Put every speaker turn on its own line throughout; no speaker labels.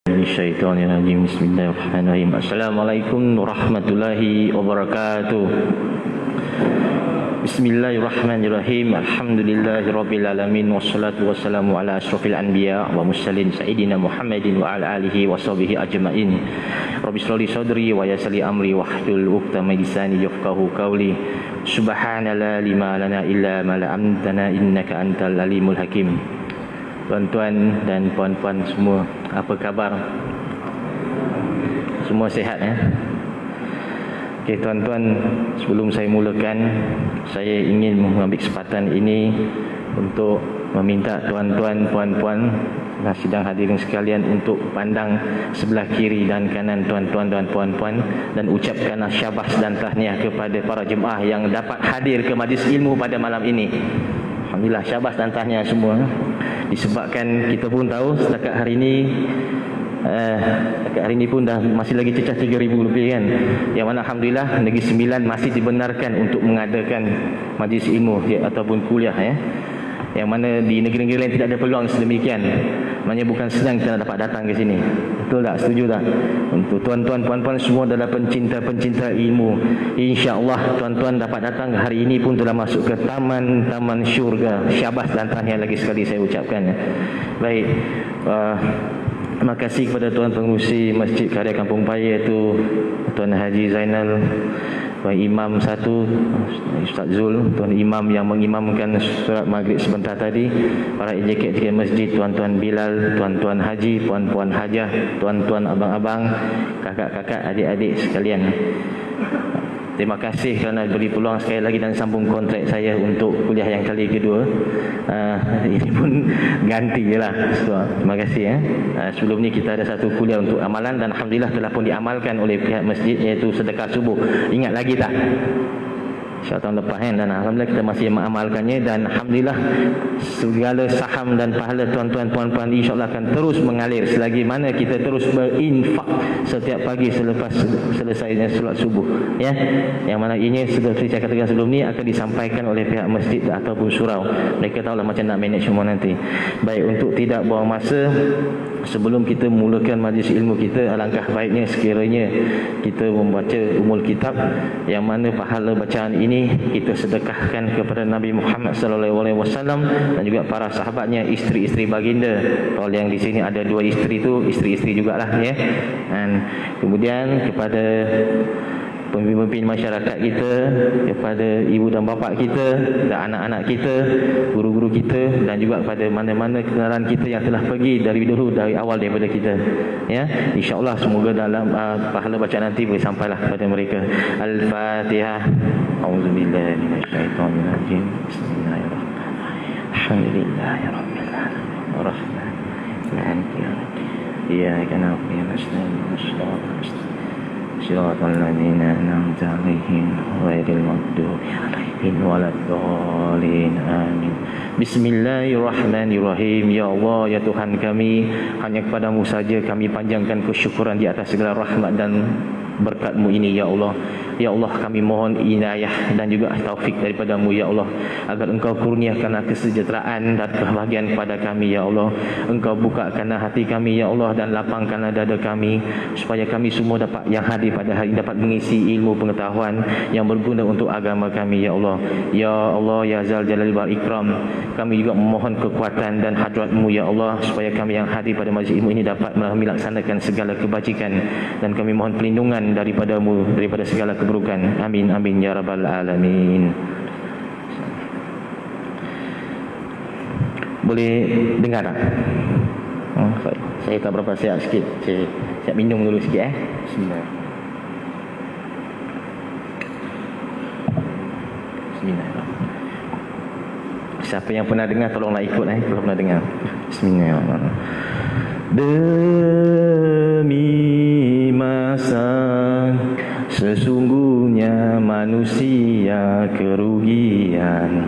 Syaitanirrajim. Bismillahirrahmanirrahim. Assalamualaikum warahmatullahi wabarakatuh. Bismillahirrahmanirrahim. Alhamdulillahirabbil alamin wassalatu wassalamu ala asyrafil anbiya wa mursalin sayyidina Muhammadin wa ala alihi washabihi ajmain. Rabbi shrah li sadri wa yassir li amri wahlul 'uqdatam min lisani yafqahu qawli. Subhanallah lima lana illa ma 'allamtana innaka antal alimul hakim. Tuan-tuan dan puan-puan semua, apa khabar? Semua sihat ya? Okey tuan-tuan, sebelum saya mulakan, saya ingin mengambil kesempatan ini untuk meminta tuan-tuan, puan-puan dan sidang hadirin sekalian untuk pandang sebelah kiri dan kanan tuan-tuan dan puan-puan dan ucapkanlah syabas dan tahniah kepada para jemaah yang dapat hadir ke majlis ilmu pada malam ini. Alhamdulillah, syabas dan tahniah semua. Disebabkan kita pun tahu setakat hari ini pun dah masih lagi cecah 3,000 lebih kan. Yang mana Alhamdulillah Negeri Sembilan masih dibenarkan untuk mengadakan majlis ilmu ataupun kuliah ya. Yang mana di negeri-negeri lain tidak ada peluang sedemikian. Maknanya bukan senang kita dapat datang ke sini. Betul tak? Setuju tak? Untuk tuan-tuan, puan-puan semua adalah pencinta-pencinta ilmu. InsyaAllah tuan-tuan dapat datang hari ini pun telah masuk ke taman-taman syurga. Syabas dan tahniah lagi sekali saya ucapkan. Baik. Terima kasih kepada Tuan Pengerusi Masjid Karya Kampung Paya iaitu Tuan Haji Zainal, Tuan Imam satu, Ustaz Zul, Tuan Imam yang mengimamkan solat maghrib sebentar tadi, para ejekat-ejekat masjid, Tuan-Tuan Bilal, Tuan-Tuan Haji, Puan-Puan Hajah, Tuan-Tuan Abang-Abang, Kakak-kakak, adik-adik sekalian. Terima kasih kerana beri peluang sekali lagi dan sambung kontrak saya untuk kuliah yang kali kedua. Ini pun ganti je lah. Terima kasih ya. Sebelum ni kita ada satu kuliah untuk amalan dan Alhamdulillah telah pun diamalkan oleh pihak masjid, iaitu sedekah subuh. Ingat lagi tak? Tahun lepas kan, dan Alhamdulillah kita masih mengamalkannya dan Alhamdulillah segala saham dan pahala tuan-tuan puan-puan insyaAllah akan terus mengalir selagi mana kita terus berinfak setiap pagi selepas selesainya solat subuh ya. Yang mana ini seperti saya katakan sebelum ni akan disampaikan oleh pihak masjid ataupun surau. Mereka tahulah macam nak manage semua nanti. Baik, untuk tidak buang masa, sebelum kita mulakan majlis ilmu kita, alangkah baiknya sekiranya kita membaca umul kitab yang mana pahala bacaan ini kita sedekahkan kepada Nabi Muhammad sallallahu alaihi wasallam dan juga para sahabatnya, isteri-isteri baginda. Kalau yang di sini ada 2 isteri tu, isteri-isteri jugalah ya. Dan kemudian kepada pemimpin masyarakat kita, kepada ibu dan bapa kita dan anak-anak kita, guru-guru kita dan juga kepada mana-mana kenalan kita yang telah pergi dari dulu, dari awal daripada kita ya. InsyaAllah semoga dalam pahala bacaan nanti boleh sampailah kepada mereka. Al-Fatihah. A'udzubillahi minasyaitonirrajim. Bismillahirrahmanirrahim. Alhamdulillahirabbil alamin. Ar-Rahmanir-Rahim. Iyyaka na'budu wa iyyaka nasta'in. Shiratal ladzina an'amta 'alaihim ghairil maghdubi 'alaihim waladdallin. Amin. Bismillahirrahmanirrahim. Ya Allah, ya Tuhan kami, hanya kepadamu saja kami panjangkan kesyukuran di atas segala rahmat dan berkat-Mu ini ya Allah. Ya Allah, kami mohon inayah dan juga taufik daripada-Mu ya Allah, agar Engkau kurniakanlah kesejahteraan dan kebahagiaan kepada kami ya Allah. Engkau bukakanlah hati kami ya Allah dan lapangkanlah dada kami supaya kami semua dapat yang hadir pada hari dapat mengisi ilmu pengetahuan yang berguna untuk agama kami ya Allah. Ya Allah, ya Zal Jalal wal Ikram, kami juga memohon kekuatan dan hadrat-Mu ya Allah supaya kami yang hadir pada majlis ilmu ini dapat melaksanakan segala kebajikan dan kami mohon perlindungan daripada-Mu daripada segala keburukan. Amin amin ya rabbal alamin. Boleh dengar tak? Saya tak berapa siap sikit. Saya siap minum dulu sikit Bismillah. Bismillahirrahmanirrahim. Siapa yang pernah dengar tolonglah ikut kalau pernah dengar. Bismillahirrahmanirrahim. Demi masa sesungguhnya manusia kerugian,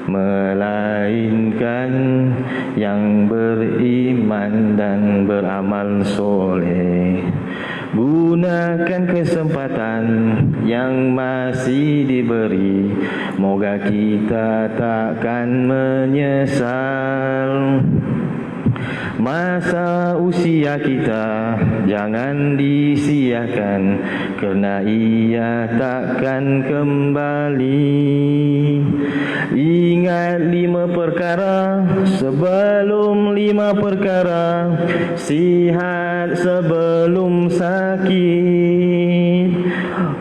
melainkan yang beriman dan beramal soleh. Gunakan kesempatan yang masih diberi, moga kita takkan menyesal. Masa usia kita jangan disia-siakan, kerana ia takkan kembali. Ingat 5 perkara sebelum 5 perkara, sihat sebelum sakit,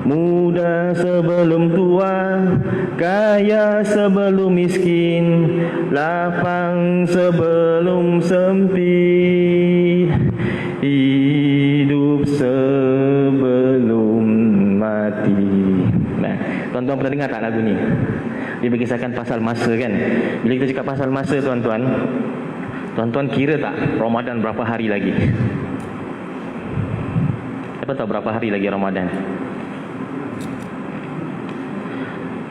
muda sebelum tua, kaya sebelum miskin, lapang sebelum sempit, hidup sebelum mati. Nah, tuan-tuan pernah dengar tak lagu ni? Dia berkisahkan pasal masa kan. Bila kita cakap pasal masa, tuan-tuan kira tak Ramadan berapa hari lagi? Siapa tahu berapa hari lagi Ramadan?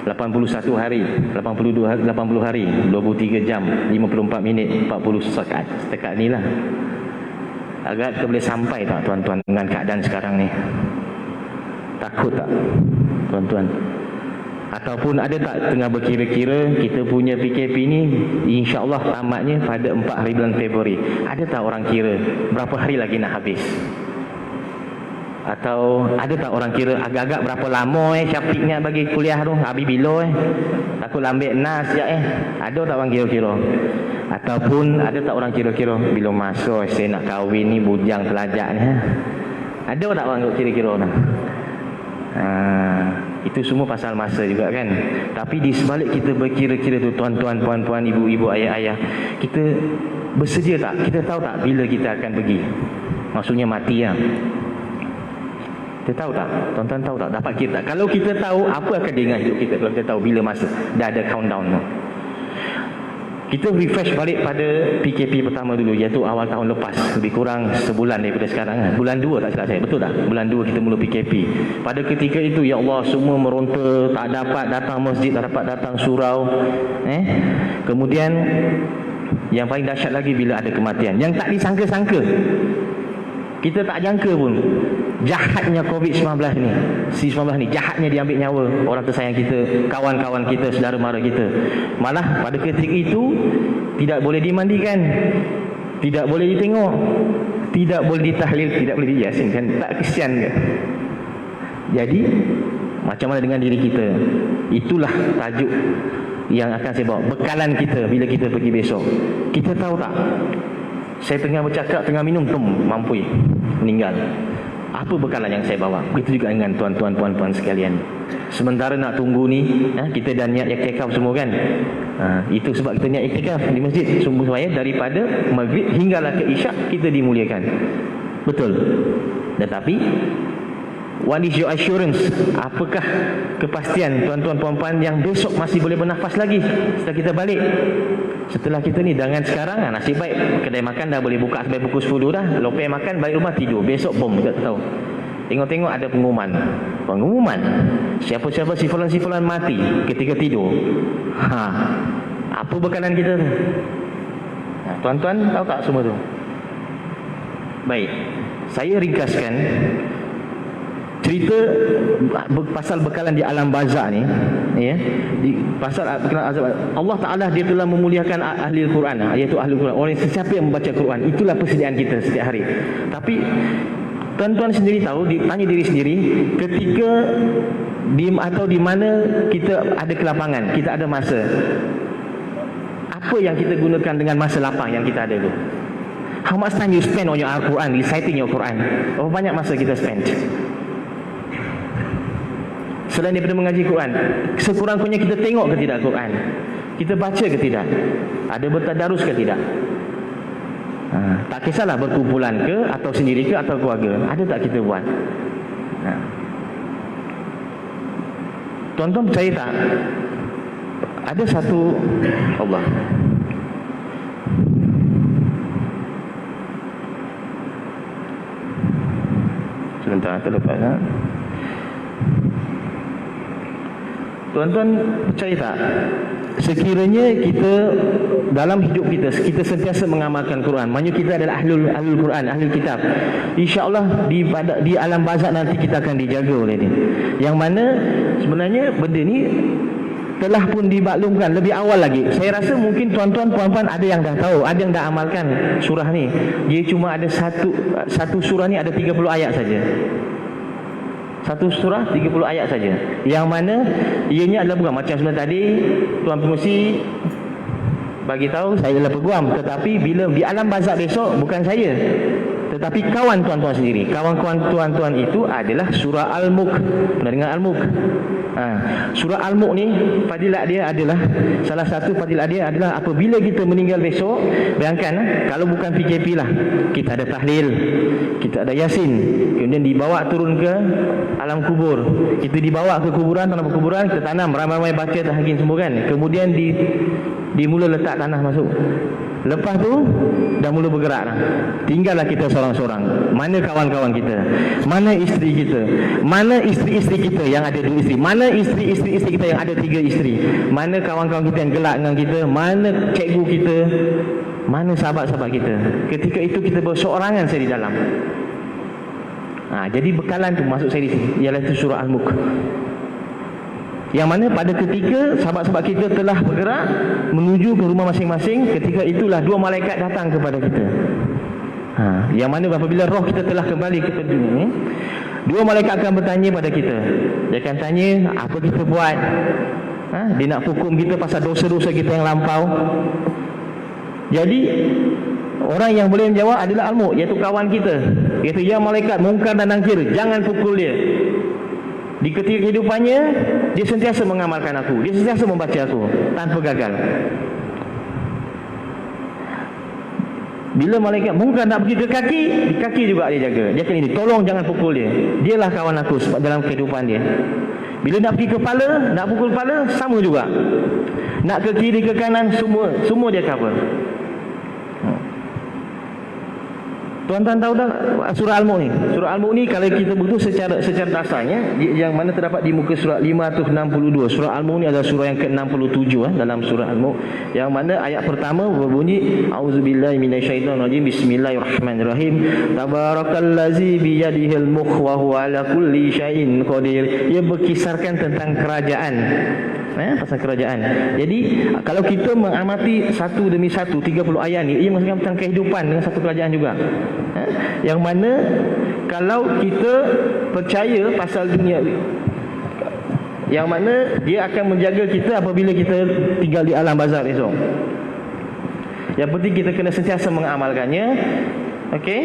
81 hari, 80 hari, 23 jam, 54 minit, 40 saat. Setakat ni lah. Agak kita boleh sampai tak tuan-tuan dengan keadaan sekarang ni? Takut tak tuan-tuan? Ataupun ada tak tengah berkira-kira kita punya PKP ni insya-Allah tamatnya pada 4 hari bulan Februari. Ada tak orang kira berapa hari lagi nak habis? Atau ada tak orang kira agak-agak berapa lama Syafiq ni bagi kuliah tu? Habis bila takut lambat nas je Ada tak orang kira-kira? Ataupun ada tak orang kira-kira bila masa saya nak kahwin ni bujang pelajar ni? Ada tak orang kira-kira tu? Itu semua pasal masa juga kan. Tapi di sebalik kita berkira-kira tu tuan-tuan, puan-puan, ibu-ibu, ayah-ayah, kita bersedia tak? Kita tahu tak bila kita akan pergi? Maksudnya mati lah. Kita tahu tak? Tuan-tuan tahu tak? Dapat kira tak? Kalau kita tahu, apa akan dengan hidup kita kalau kita tahu bila masa? Dah ada countdown tu. Kita refresh balik pada PKP pertama dulu, iaitu awal tahun lepas, lebih kurang sebulan daripada sekarang kan? Bulan 2 tak silap saya, betul tak? Bulan 2 kita mula PKP. Pada ketika itu, ya Allah, semua meronta, tak dapat datang masjid, tak dapat datang surau. Kemudian yang paling dahsyat lagi bila ada kematian yang tak disangka-sangka. Kita tak jangka pun jahatnya COVID-19 ni, C-19 ni, jahatnya diambil nyawa orang tersayang kita, kawan-kawan kita, saudara mara kita. Malah pada ketika itu tidak boleh dimandikan, tidak boleh ditengok, tidak boleh ditahlil, tidak boleh diyasinkan. Tak kesian ke? Jadi macam mana dengan diri kita? Itulah tajuk yang akan saya bawa, bekalan kita bila kita pergi besok. Kita tahu tak, saya tengah bercakap, tengah minum, mampu meninggal. Apa bekalan yang saya bawa? Begitu juga dengan tuan-tuan, puan-puan sekalian. Sementara nak tunggu ni, kita dah niat iktikaf semua kan. Itu sebab kita niat iktikaf di masjid, supaya daripada maghrib hinggalah ke isyak kita dimuliakan. Betul. Tetapi what is your assurance? Apakah kepastian tuan-tuan, puan-puan yang besok masih boleh bernafas lagi setelah kita balik? Setelah kita ni, dengan sekarang nasib baik kedai makan dah boleh buka sampai pukul 10 dah. Lopai makan, balik rumah tidur. Besok bom, kita tahu. Tengok-tengok ada pengumuman siapa-siapa sifulan-sifulan mati ketika tidur. Apa bekalan kita tu? Tuan-tuan tahu tak semua tu? Baik, saya ringkaskan cerita pasal bekalan di alam barzakh ni, pasal bekalan azab. Allah Taala dia telah memuliakan ahli Al-Quran, iaitu ahli Al-Quran, orang sesiapa yang membaca Quran. Itulah persediaan kita setiap hari. Tapi tuan-tuan sendiri tahu, tanya diri sendiri, ketika di mana kita ada kelapangan, kita ada masa, apa yang kita gunakan dengan masa lapang yang kita ada tu? How much time you spend on your Al-Quran, reciting your Quran? Berapa banyak masa kita spend? Selain daripada mengaji Quran, sekurang-kurangnya kita tengok ke tidak Quran? Kita baca ke tidak? Ada bertadarus ke tidak? Tak kisahlah berkumpulan ke, atau sendiri ke, atau keluarga. Ada tak kita buat? Tuan-tuan percaya tak? Ada satu Allah. Sebentar, terlepas. Tuan-tuan percaya tak, sekiranya kita dalam hidup kita sentiasa mengamalkan Quran, maknanya kita adalah ahlul Quran, ahlul kitab, insya-Allah di alam barzakh nanti kita akan dijaga oleh dia. Yang mana sebenarnya benda ni telah pun dimaklumkan lebih awal lagi. Saya rasa mungkin tuan-tuan, puan-puan ada yang dah tahu, ada yang dah amalkan surah ni. Dia cuma ada satu surah ni ada 30 ayat saja. Satu surah 30 ayat saja. Yang mana ianya adalah bukan macam sebenarnya tadi tuan pengurusi bagi tahu saya adalah peguam, tetapi bila di alam barzakh besok bukan saya, tetapi kawan tuan-tuan sendiri. Kawan-kawan tuan-tuan itu adalah surah Al-Mulk. Pernah dengar Al-Mulk? Surah Al-Mulk ni fadilat dia adalah, salah satu fadilat dia adalah apabila kita meninggal besok, bayangkan kalau bukan PKP lah, kita ada tahlil, kita ada yasin, kemudian dibawa turun ke alam kubur, kita dibawa ke kuburan, tanah kuburan, kita tanam, ramai-ramai baca tahgin semua kan, kemudian dimula letak tanah masuk. Lepas tu dah mula bergerak dah. Tinggallah kita seorang-seorang. Mana kawan-kawan kita? Mana isteri kita? Mana isteri-isteri kita yang ada 2 isteri? Mana isteri-isteri kita yang ada 3 isteri? Mana kawan-kawan kita yang gelak dengan kita? Mana cikgu kita? Mana sahabat-sahabat kita? Ketika itu kita berseorangan saya di dalam. Jadi bekalan tu masuk saya di sini, ialah itu surah Al-Mulk. Yang mana pada ketika sahabat-sahabat kita telah bergerak menuju ke rumah masing-masing, ketika itulah 2 malaikat datang kepada kita. Yang mana apabila roh kita telah kembali ke dunia ni, 2 malaikat akan bertanya pada kita. Dia akan tanya apa kita buat. Dia nak hukum kita pasal dosa-dosa kita yang lampau. Jadi orang yang boleh menjawab adalah Al-Mulk, iaitu kawan kita. Iaitu ya malaikat mungkar dan nakir, jangan pukul dia. Di ketika kehidupannya, dia sentiasa mengamalkan aku, dia sentiasa membaca aku tanpa gagal. Bila malaikat mungkar nak pergi ke kaki, di kaki juga dia jaga. Dia akan ini, tolong jangan pukul dia. Dialah kawan aku dalam kehidupan dia. Bila nak pergi ke kepala, nak pukul kepala, sama juga. Nak ke kiri ke kanan, semua dia cover. Tuan-tuan tahu dah surah Al-Mulk ni. Surah Al-Mulk ni kalau kita betul secara dasarnya, yang mana terdapat di muka surat 562. Surah Al-Mulk ni adalah surah yang ke-67 dalam surah Al-Mulk. Yang mana ayat pertama berbunyi auzubillahi minasyaitonirrajim, bismillahirrahmanirrahim, tabarakallazi biyadihil mulk wa huwa ala kulli syai'in qadir. Ia berkisarkan tentang kerajaan. Pasal kerajaan. Jadi kalau kita mengamati satu demi satu 30 ayat ni, ia mengisahkan tentang kehidupan dengan satu kerajaan juga. Yang mana kalau kita percaya pasal dunia, yang mana dia akan menjaga kita apabila kita tinggal di alam barzakh besok. Yang penting kita kena sentiasa mengamalkannya. Okey.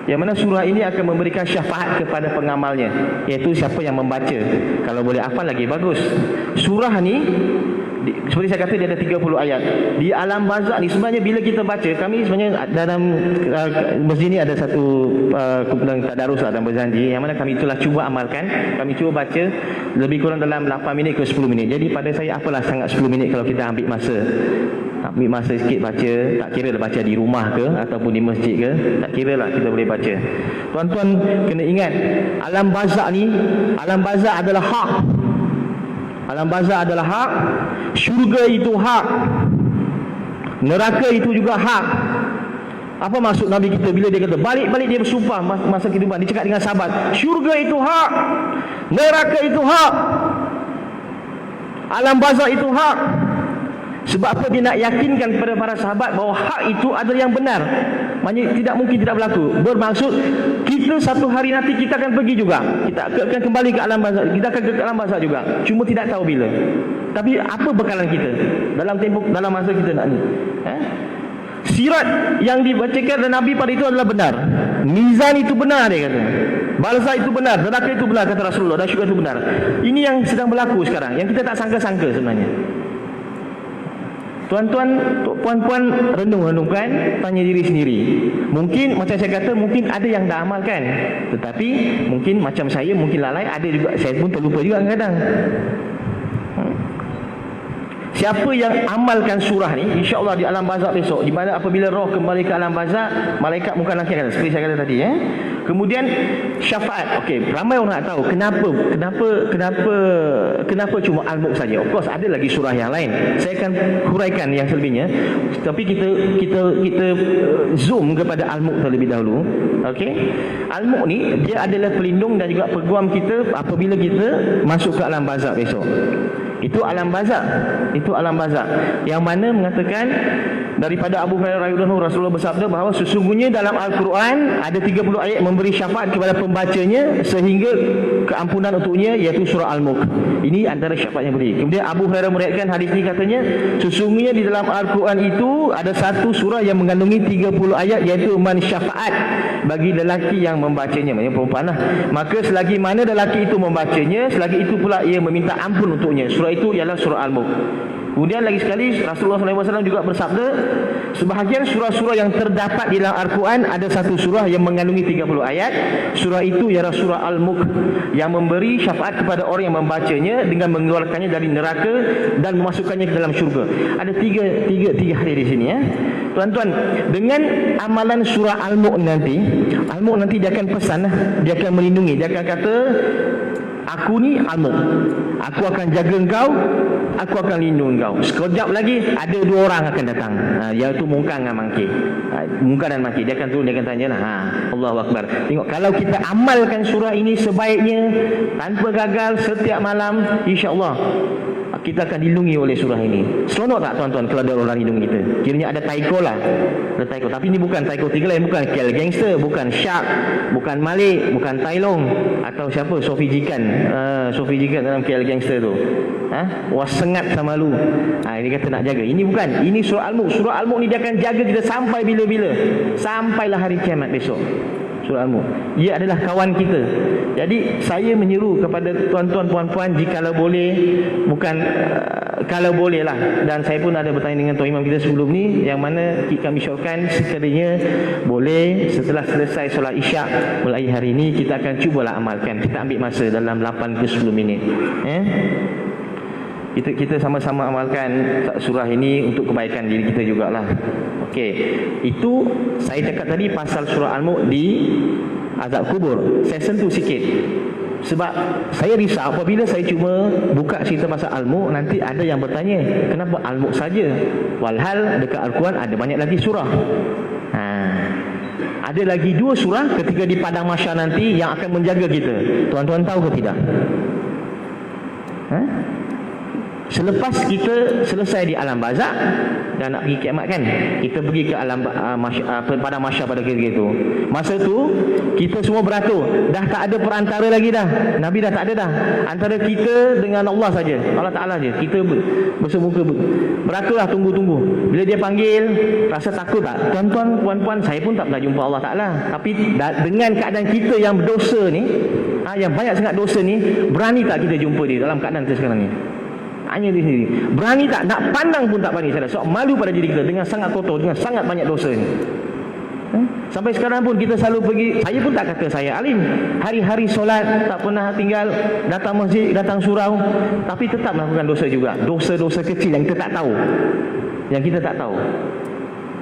Yang mana surah ini akan memberikan syafaat kepada pengamalnya, iaitu siapa yang membaca. Kalau boleh hafal lagi bagus. Surah ni seperti saya kata dia ada 30 ayat. Di alam barzakh ni sebenarnya bila kita baca, kami sebenarnya dalam masjid ni ada satu kumpulan tadarus dan berjanji, yang mana kami itulah cuba amalkan. Kami cuba baca lebih kurang dalam 8 minit ke 10 minit. Jadi pada saya apalah sangat 10 minit kalau kita ambil masa sikit baca. Tak kira lah baca di rumah ke ataupun di masjid ke, tak kira lah kita boleh baca. Tuan-tuan kena ingat, alam barzakh ni, alam barzakh adalah hak. Alam barzakh adalah hak. Syurga itu hak, neraka itu juga hak. Apa maksud Nabi kita bila dia kata balik-balik dia bersumpah masa kehidupan, dia cakap dengan sahabat, syurga itu hak, neraka itu hak, alam barzakh itu hak. Sebab apa? Dia nak yakinkan kepada para sahabat bahawa hak itu adalah yang benar. Maksudnya tidak mungkin tidak berlaku. Bermaksud kita satu hari nanti kita akan pergi juga. Kita akan kembali ke alam barzakh. Kita akan ke alam barzakh juga. Cuma tidak tahu bila. Tapi apa bekalan kita dalam masa kita nak ni? Sirat yang dibacakan oleh Nabi pada itu adalah benar. Mizan itu benar, dia kata. Barzakh itu benar, neraka itu benar, kata Rasulullah, dan syurga itu benar. Ini yang sedang berlaku sekarang, yang kita tak sangka-sangka sebenarnya. Tuan-tuan, puan-puan, renung-renungkan, tanya diri sendiri. Mungkin macam saya kata, mungkin ada yang dah amalkan, tetapi mungkin macam saya, mungkin lalai. Ada juga, saya pun terlupa juga kadang-kadang. Siapa yang amalkan surah ni, insya-Allah di alam barzakh besok, di mana apabila roh kembali ke alam barzakh, malaikat muka nakir kata, seperti saya kata tadi Kemudian syafaat. Okey, ramai orang nak tahu kenapa cuma Al-Mulk saja. Of course ada lagi surah yang lain. Saya akan huraikan yang selebihnya. Tapi kita zoom kepada Al-Mulk terlebih dahulu. Okey. Al-Mulk ni dia adalah pelindung dan juga peguam kita apabila kita masuk ke alam barzakh besok. Itu alam barzakh yang mana mengatakan daripada Abu Hurairah radhiyallahu anhu, Rasulullah bersabda bahawa sesungguhnya dalam Al-Quran ada 30 ayat memberi syafaat kepada pembacanya sehingga keampunan untuknya, iaitu surah Al-Mulk. Ini antara syafaat yang beri. Kemudian Abu Hurairah meriwayatkan hadis ini, katanya sesungguhnya di dalam Al-Quran itu ada satu surah yang mengandungi 30 ayat, iaitu man syafaat bagi lelaki yang membacanya, maksudnya perempuan lah. Maka selagi mana lelaki itu membacanya, selagi itu pula ia meminta ampun untuknya. Surah itu ialah surah Al-Mulk. Kemudian lagi sekali Rasulullah SAW juga bersabda, sebahagian surah-surah yang terdapat di dalam Al-Quran ada satu surah yang mengandungi 30 ayat. Surah itu ialah surah Al-Mulk yang memberi syafaat kepada orang yang membacanya dengan mengeluarkannya dari neraka dan memasukkannya ke dalam syurga. Ada tiga hadis di sini Tuan-tuan, dengan amalan surah Al-Mulk nanti dia akan pesan, dia akan melindungi, dia akan kata, aku ni Al-Mulk, aku akan jaga engkau, aku akan lindungi engkau. Sekejap lagi ada dua orang akan datang, iaitu Munkar dan Nakir. Munkar dan Nakir, dia akan turun, dia akan tanya Allahu Akbar. Tengok, kalau kita amalkan surah ini sebaiknya tanpa gagal setiap malam, insya-Allah kita akan dilindungi oleh surah ini. Seronok tak tuan-tuan kalau ada orang lindungi kita? Kiranya ada taiko lah. Ada taiko. Tapi ini bukan taiko tiga lain. Bukan Kial Gangster, bukan Shark, bukan Malik, bukan Tai Long, atau siapa? Sofi Jikan. Sofi Jikan dalam Kial Gangster tu. Was sengat sama lu. Ini kata nak jaga. Ini bukan. Ini surah Al-Mulk. Surah Al-Mulk ni dia akan jaga kita sampai bila-bila. Sampailah hari kiamat besok. Surah Al-Mulk. Ia adalah kawan kita. Jadi saya menyeru kepada tuan-tuan puan-puan, jikalau boleh, bukan kalau boleh lah, dan saya pun ada bertanya dengan tuan imam kita sebelum ni, yang mana kami syorkan sekiranya boleh setelah selesai solat isyak mulai hari ini kita akan cubalah amalkan. Kita ambil masa dalam 8 ke 10 minit. Kita sama-sama amalkan surah ini untuk kebaikan diri kita jugalah. Okey, itu saya cakap tadi pasal surah Al-Mulk di azab kubur. Saya sentuh sikit sebab saya risau apabila saya cuma buka cerita pasal Al-Mulk, nanti ada yang bertanya, kenapa Al-Mulk saja? Walhal dekat Al-Quran ada banyak lagi surah. Ada lagi 2 surah ketika di padang mahsyar nanti yang akan menjaga kita. Tuan-tuan tahu ke tidak? Selepas kita selesai di alam barzakh dan nak pergi kiamat kan, kita pergi ke alam padang mahsyar pada ketika itu. Masa tu kita semua beratur, dah tak ada perantara lagi dah. Nabi dah tak ada dah. Antara kita dengan Allah saja, Allah Taala saja. Kita bersemuka beraturlah, tunggu. Bila dia panggil, rasa takut tak? Tuan-tuan, puan-puan, saya pun tak pernah jumpa Allah Taala. Tapi dengan keadaan kita yang berdosa ni, yang banyak sangat dosa ni, berani tak kita jumpa dia dalam keadaan kita sekarang ni? Hanya di sini. Berani tak? Nak pandang pun tak berani. Sebab malu pada diri kita dengan sangat kotor, dengan sangat banyak dosa ni. Sampai sekarang pun kita selalu pergi. Saya pun tak kata saya alim. Hari-hari solat tak pernah tinggal, datang masjid, datang surau, tapi tetap melakukan dosa juga. Dosa-dosa kecil yang kita tak tahu.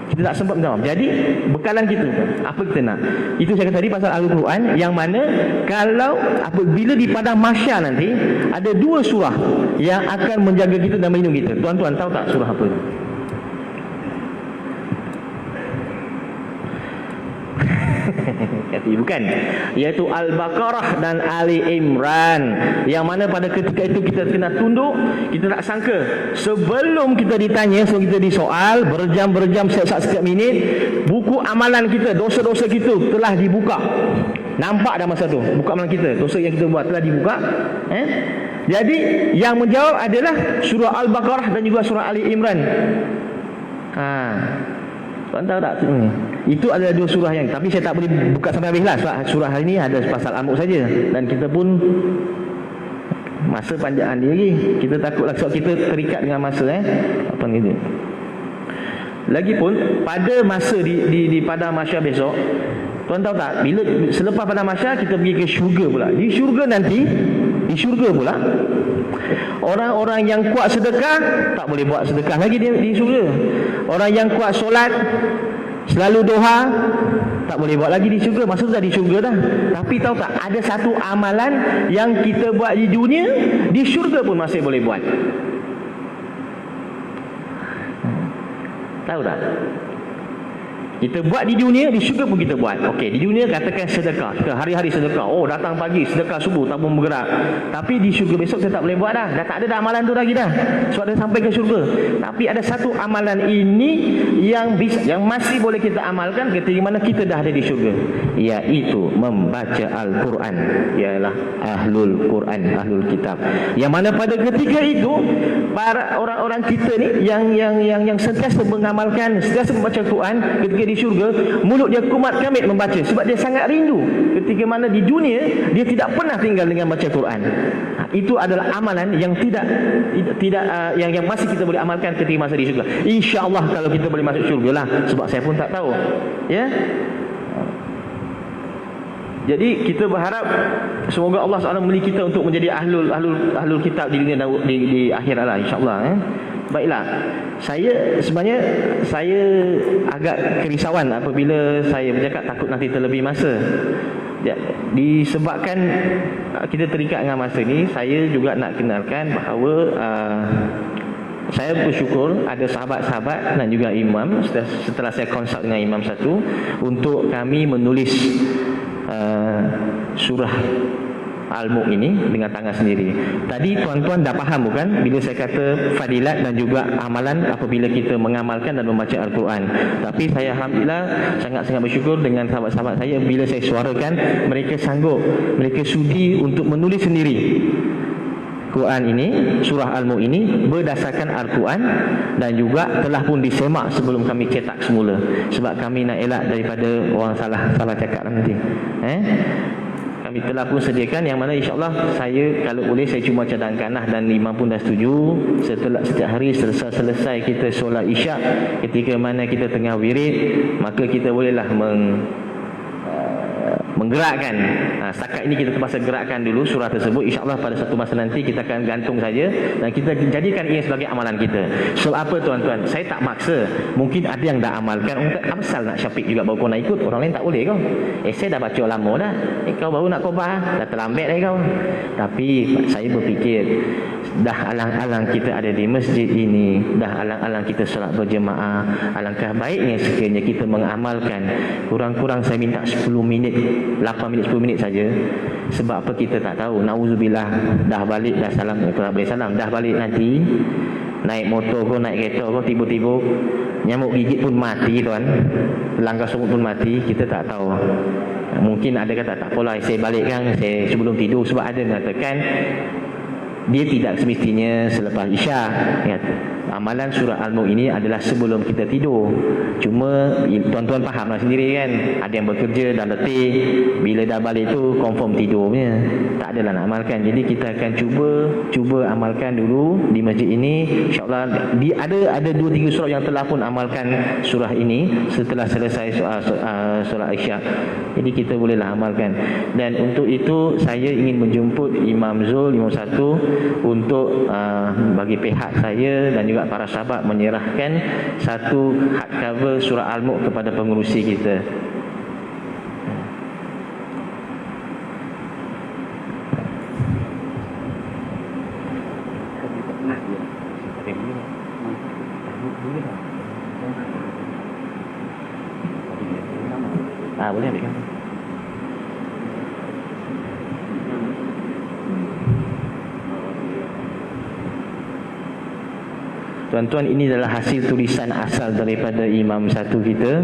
Kita tak sempat menjawab. Jadi bekalan kita apa kita nak? Itu saya kata tadi pasal Al-Quran, yang mana kalau apabila di padang mahsyar nanti ada 2 surah yang akan menjaga kita dan melindungi kita. Tuan-tuan tahu tak surah apa? Bukan, iaitu Al-Baqarah dan Ali Imran, yang mana pada ketika itu kita kena tunduk. Kita tak sangka sebelum kita ditanya, so kita disoal berjam-berjam, setiap minit, buku amalan kita, dosa-dosa kita telah dibuka. Nampak dah masa tu buka amalan kita, dosa yang kita buat telah dibuka. Jadi yang menjawab adalah surah Al-Baqarah dan juga surah Ali Imran. Tuan tahu tak? Itu adalah 2 surah yang, tapi saya tak boleh buka sampai habis lah, sebab surah hari ini ada pasal Al-Mulk saja, dan kita pun masa panjang lagi. Kita takutlah sebab kita terikat dengan masa apa ni dia. Lagipun pada masa di padang mahsyar besok, tuan tahu tak, bila selepas padang mahsyar kita pergi ke syurga pula. Di syurga nanti, di syurga pula Orang-orang yang kuat sedekah tak boleh buat sedekah lagi di syurga. Orang yang kuat solat, selalu doa, tak boleh buat lagi di syurga. Maksud dah di syurga dah. Tapi tahu tak, ada satu amalan yang kita buat di dunia, di syurga pun masih boleh buat. Tahu tak? Kita buat di dunia, di syurga pun kita buat. Okey, di dunia katakan sedekah. Kita hari-hari sedekah. Oh, datang pagi, sedekah subuh, tabung bergerak. Tapi di syurga besok kita tak boleh buat dah. Dah tak ada dah amalan tu lagi dah. Sebab dah sampai ke syurga. Tapi ada satu amalan ini yang masih boleh kita amalkan ketika mana kita dah ada di syurga. Iaitu membaca Al-Quran. Ialah Ahlul Quran, Ahlul Kitab. Yang mana pada ketika itu, para orang-orang kita ni yang sentiasa mengamalkan, sentiasa membaca Al-Quran, ketika di syurga, mulut dia kumat kamit membaca sebab dia sangat rindu. Ketika mana di dunia dia tidak pernah tinggal dengan baca Quran. Itu adalah amalan yang yang masih kita boleh amalkan ketika masa di syurga. Insya-Allah kalau kita boleh masuk syurga lah, sebab saya pun tak tahu. Ya. Jadi kita berharap semoga Allah SWT memilih kita untuk menjadi ahlul kitab di dunia dan di akhirat lah, insya-Allah. Baiklah, sebenarnya saya agak kerisauan apabila saya bercakap, takut nanti terlebih masa. Disebabkan kita terikat dengan masa ni, saya juga nak kenalkan bahawa saya bersyukur ada sahabat-sahabat dan juga imam, setelah saya konsult dengan imam satu, untuk kami menulis surah Al-Mulk ini dengan tangan sendiri. Tadi tuan-tuan dah faham bukan bila saya kata fadilat dan juga amalan apabila kita mengamalkan dan membaca Al-Quran. Tapi saya alhamdulillah sangat-sangat bersyukur dengan sahabat-sahabat saya bila saya suarakan, mereka sanggup, mereka sudi untuk menulis sendiri Quran ini, surah Al-Mulk ini berdasarkan Al-Quran, dan juga telah pun disemak sebelum kami cetak semula. Sebab kami nak elak daripada orang salah cakap nanti. Kami telah pun sediakan, yang mana insya-Allah saya kalau boleh saya cuma cadangkanlah, dan imam pun dah setuju, setiap hari selesai kita solat isyak, ketika mana kita tengah wirid, maka kita bolehlah menggerakkan. Setakat ini kita terpaksa gerakkan dulu surah tersebut. InsyaAllah pada satu masa nanti kita akan gantung saja dan kita jadikan ia sebagai amalan kita. So apa tuan-tuan, saya tak maksa. Mungkin ada yang dah amalkan. Orang asal nak syafiq juga baru kau nak ikut, orang lain tak boleh kau. Saya dah baca lama dah. Kau baru nak khutbah, dah terlambat dah kau. Tapi saya berfikir, dah alang-alang kita ada di masjid ini, dah alang-alang kita solat berjemaah, alangkah baiknya sekiranya kita mengamalkan. Kurang-kurang saya minta 10 minit, 8 minit, 10 minit saja. Sebab apa kita tak tahu, na'udzubillah, dah balik, dah salam, tak boleh salam, dah balik nanti naik motor kau, naik kereta kau, tiba-tiba nyamuk gigit pun mati tuan, langgar semut pun mati, kita tak tahu. Mungkin ada kata tak apalah, saya balik kan, saya sebelum tidur. Sebab ada mengatakan dia tidak semestinya selepas isyak. Amalan surah Al-Mulk ini adalah sebelum kita tidur. Cuma tuan-tuan fahamlah sendiri kan, ada yang bekerja dan letih, bila dah balik tu confirm tidur punya, tak adalah nak amalkan. Jadi kita akan cuba amalkan dulu di masjid ini, insya-Allah. Ada 2-3 surah yang telah pun amalkan surah ini setelah selesai solat isyak. Jadi kita bolehlah amalkan. Dan untuk itu saya ingin menjemput Imam Zul, Imam Satu, untuk bagi pihak saya dan juga para sahabat menyerahkan satu hardcover surah Al-Mulk kepada pengerusi kita. Boleh ambil kan? Tuan-tuan, ini adalah hasil tulisan asal daripada Imam Satu kita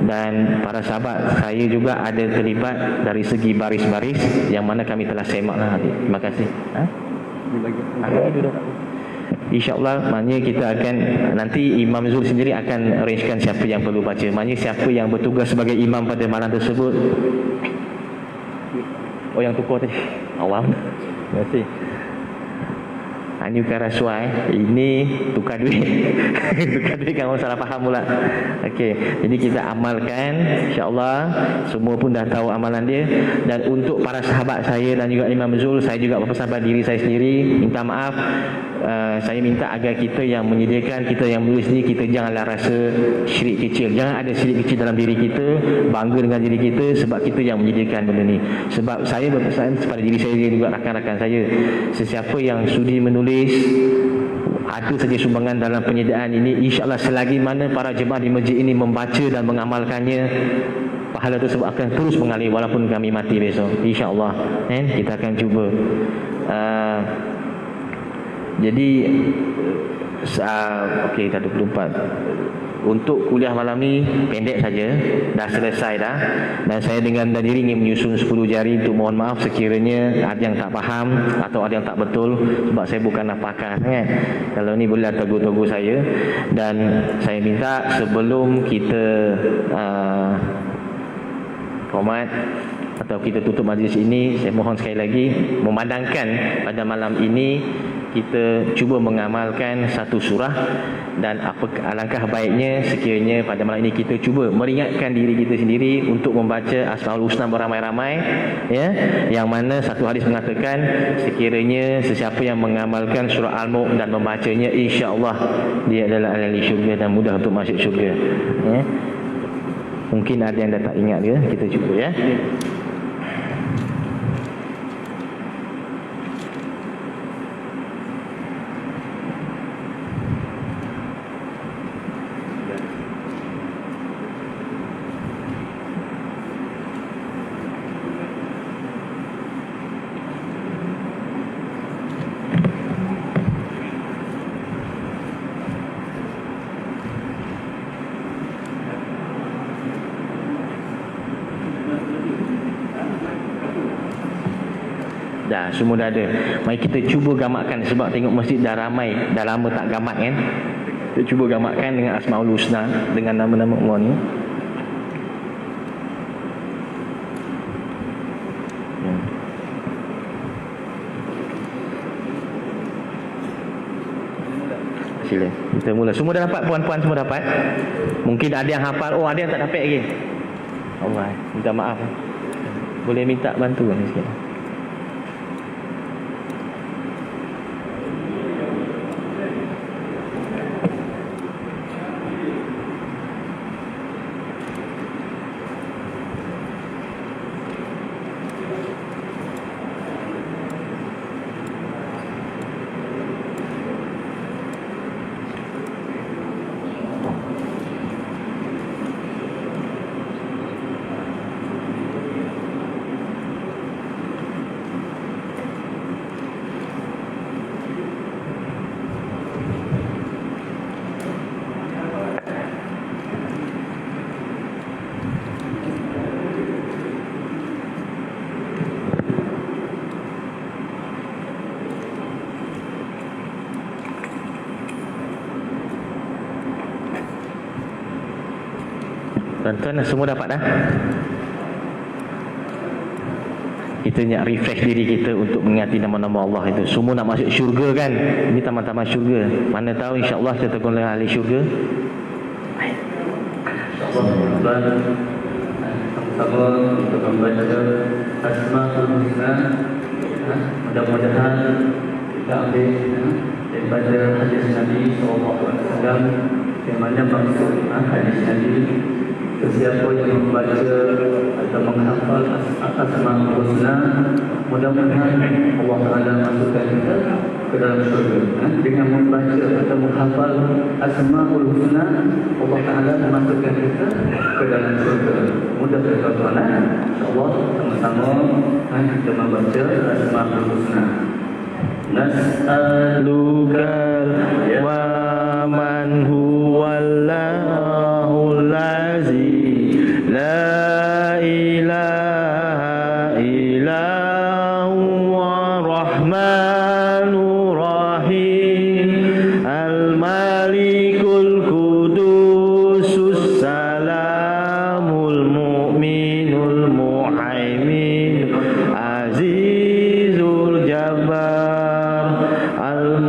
dan para sahabat. Saya juga ada terlibat dari segi baris-baris yang mana kami telah semaklah. Terima kasih. InsyaAllah, maknanya kita akan, nanti Imam Zul sendiri akan arrangekan siapa yang perlu baca. Maknanya siapa yang bertugas sebagai imam pada malam tersebut. Oh, yang tukar tadi. Awam. Terima kasih. Ini bukan rasuah Ini tukar duit. Tukar duit kan orang salah faham pula. Okey, jadi kita amalkan, insya-Allah. Semua pun dah tahu amalan dia. Dan untuk para sahabat saya dan juga Imam Zul, saya juga berpesan pada diri saya sendiri, minta maaf. Saya minta agar kita yang menyediakan, kita yang menulis ni, kita janganlah rasa syirik kecil. Jangan ada syirik kecil dalam diri kita, bangga dengan diri kita sebab kita yang menyediakan benda ni. Sebab saya berpesan kepada diri saya juga, rakan-rakan saya, sesiapa yang sudi menulis, ada saja sumbangan dalam penyediaan ini, insya-Allah selagi mana para jemaah di masjid ini membaca dan mengamalkannya, pahala tersebut akan terus mengalir walaupun kami mati besok, insya-Allah. Kita akan cuba. Jadi okey, tak 24. Untuk kuliah malam ni pendek saja, dah selesai dah. Dan saya dengan diri ingin menyusun 10 jari untuk mohon maaf sekiranya ada yang tak faham atau ada yang tak betul, sebab saya bukanlah pakar kan. Kalau ni boleh tegur-tegur saya. Dan saya minta sebelum kita format atau kita tutup majlis ini, saya mohon sekali lagi memandangkan pada malam ini kita cuba mengamalkan satu surah. Dan alangkah baiknya sekiranya pada malam ini kita cuba meringatkan diri kita sendiri untuk membaca Asmaul Husna beramai-ramai, ya, yang mana satu hadis mengatakan sekiranya sesiapa yang mengamalkan surah Al-Mulk dan membacanya, insya-Allah dia adalah ahli syurga dan mudah untuk masuk syurga, ya. Mungkin ada yang dah tak ingat ke, kita cuba, ya. Dah, semua dah ada. Mari kita cuba gamakkan, sebab tengok masjid dah ramai, dah lama tak gamak kan. Kita cuba gamakkan dengan Asmaul Husna, dengan nama-nama Allah ni. Sila, kita mula. Semua dah dapat, puan-puan semua dapat? Mungkin ada yang hafal, oh ada yang tak dapat lagi. Allah, minta maaf. Boleh minta bantu ni sikit. Tuan-tuan semua dapat dah? Kita nak refresh diri kita untuk mengingati nama-nama Allah itu. Semua nak masuk syurga kan? Ini taman-taman syurga. Mana tahu insya-Allah kita tergolong ahli syurga.
InsyaAllah sama-sama untuk membaca Asmaul Husna. Mudah-mudahan kita ambil daripada hadis Nabi SAW, yang mana maksud hadis Nabi, sesiapa yang membaca atau menghafal Asmaul Husna, mudah-mudahan Allah Ta'ala masukkan kita ke dalam syurga. Dengan membaca atau menghafal Asmaul Husna, Allah Ta'ala masukkan kita ke dalam syurga. Mudah tuan-tuan, insya-Allah sama-sama kita membaca Asmaul Husna. Nas'aluka wa man huwallahul lazi la ilaha illa huwa rahmanur rahim al-malikul qudusus salamul mu'minul muhaimin azizul jabbar al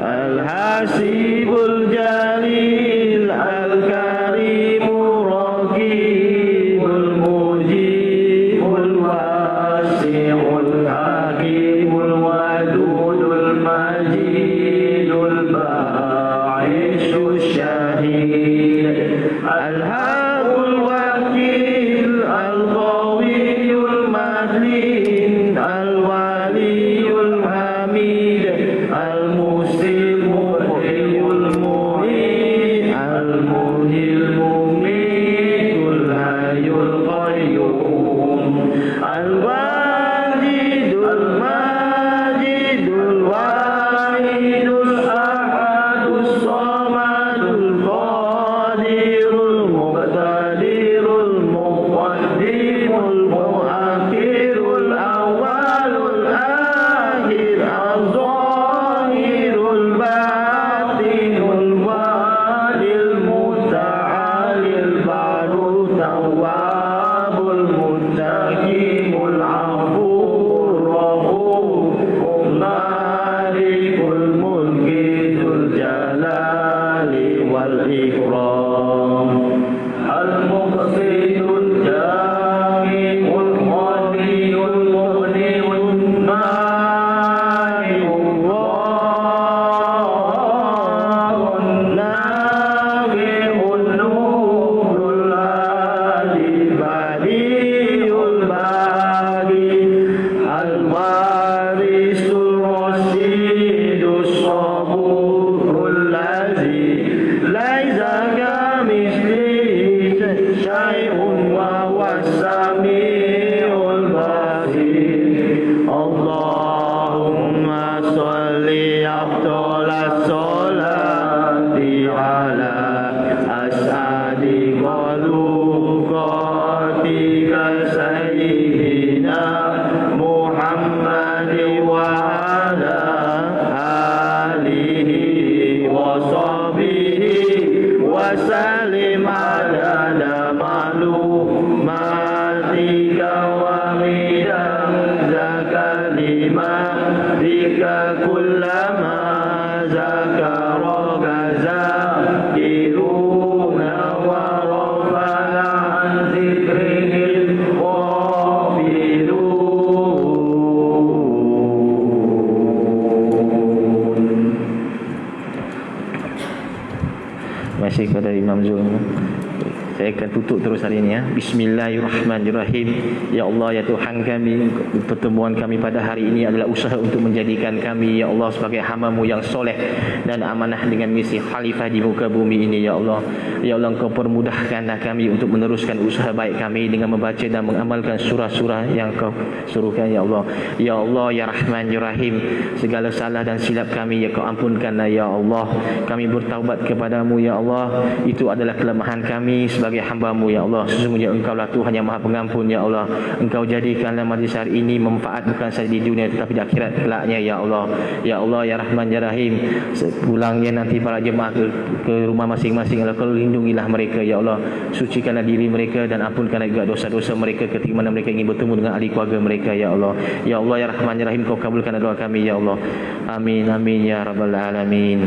Al-Hasibul Jalil Al-Karimur Raqibul Mujibul Wasi'ul Hakimul Wadudul Majidul Ba'isyul Syahid Al-Habul Wakil Al-Qawiyul Madlin Al-Waliyul Hamid Al-Musil Muhyil Muhid Al-Muhyil Mumikul Hayyul Qayyum Al-Wajidul Majidul Wahidul Ahadus Samadul Qadirul Muqtadirul Muqaddimul Muakhirul Awwalul Akhir Az-Zahirul Batinul Wadil Muta'alil Barul Tawwabul Muttaqimul Afur Rahum Malikul Mulki Dzul Jalali wal Ikram Al-Muqsitul Jami'ul Qadiyul Mughniul Mani'ul Wahun Nafi'ul Nurul Hadi Badiyul Badi Al-Warisul Rasyidus Saburul Ladzi Laisa kamitslihi syai'un wa huwas samiul basir Allahumma sholli afdalas sholati ala as'adi qaluqatika sayyidina Muhammad wa ala alihi wa sahbihi wa sallim adada ma'lumatika wa midada kalimatika kullama zakaraka zakiruna wa rafa'na an zikrihil ghafilun. Masih kepada Imam Zul. Saya akan tutup terus hari ini ya. Bismillahirrahmanirrahim. Ya Allah, ya Tuhan kami, pertemuan kami pada hari ini adalah usaha untuk menjadikan kami, ya Allah, sebagai hamba-Mu yang soleh dan amanah dengan misi khalifah di muka bumi ini, ya Allah. Ya Allah, Engkau permudahkanlah kami untuk meneruskan usaha baik kami dengan membaca dan mengamalkan surah-surah yang Kau suruhkan, ya Allah. Ya Allah, ya Rahman, ya Rahim, segala salah dan silap kami, ya Kau ampunkanlah, ya Allah. Kami bertaubat kepadamu, ya Allah. Itu adalah kelemahan kami sebagai hamba-Mu, ya Allah. Sesungguhnya Engkaulah Tuhan yang Maha Pengampun, ya Allah. Engkau jadikanlah majlis hari ini manfaat bukan saja di dunia tetapi di akhirat kelaknya, ya Allah. Ya Allah, ya Rahman, ya Rahim, pulangnya nanti para jemaah ke rumah masing-masing, Allah, Kau lindungilah mereka, ya Allah. Sucikanlah diri mereka dan ampunkanlah juga dosa-dosa mereka ketika mana mereka ingin bertemu dengan ahli keluarga mereka, ya Allah. Ya Allah, ya Rahman, ya Rahim, Kau kabulkan doa kami, ya Allah. Amin, amin, ya Rabbal Alamin.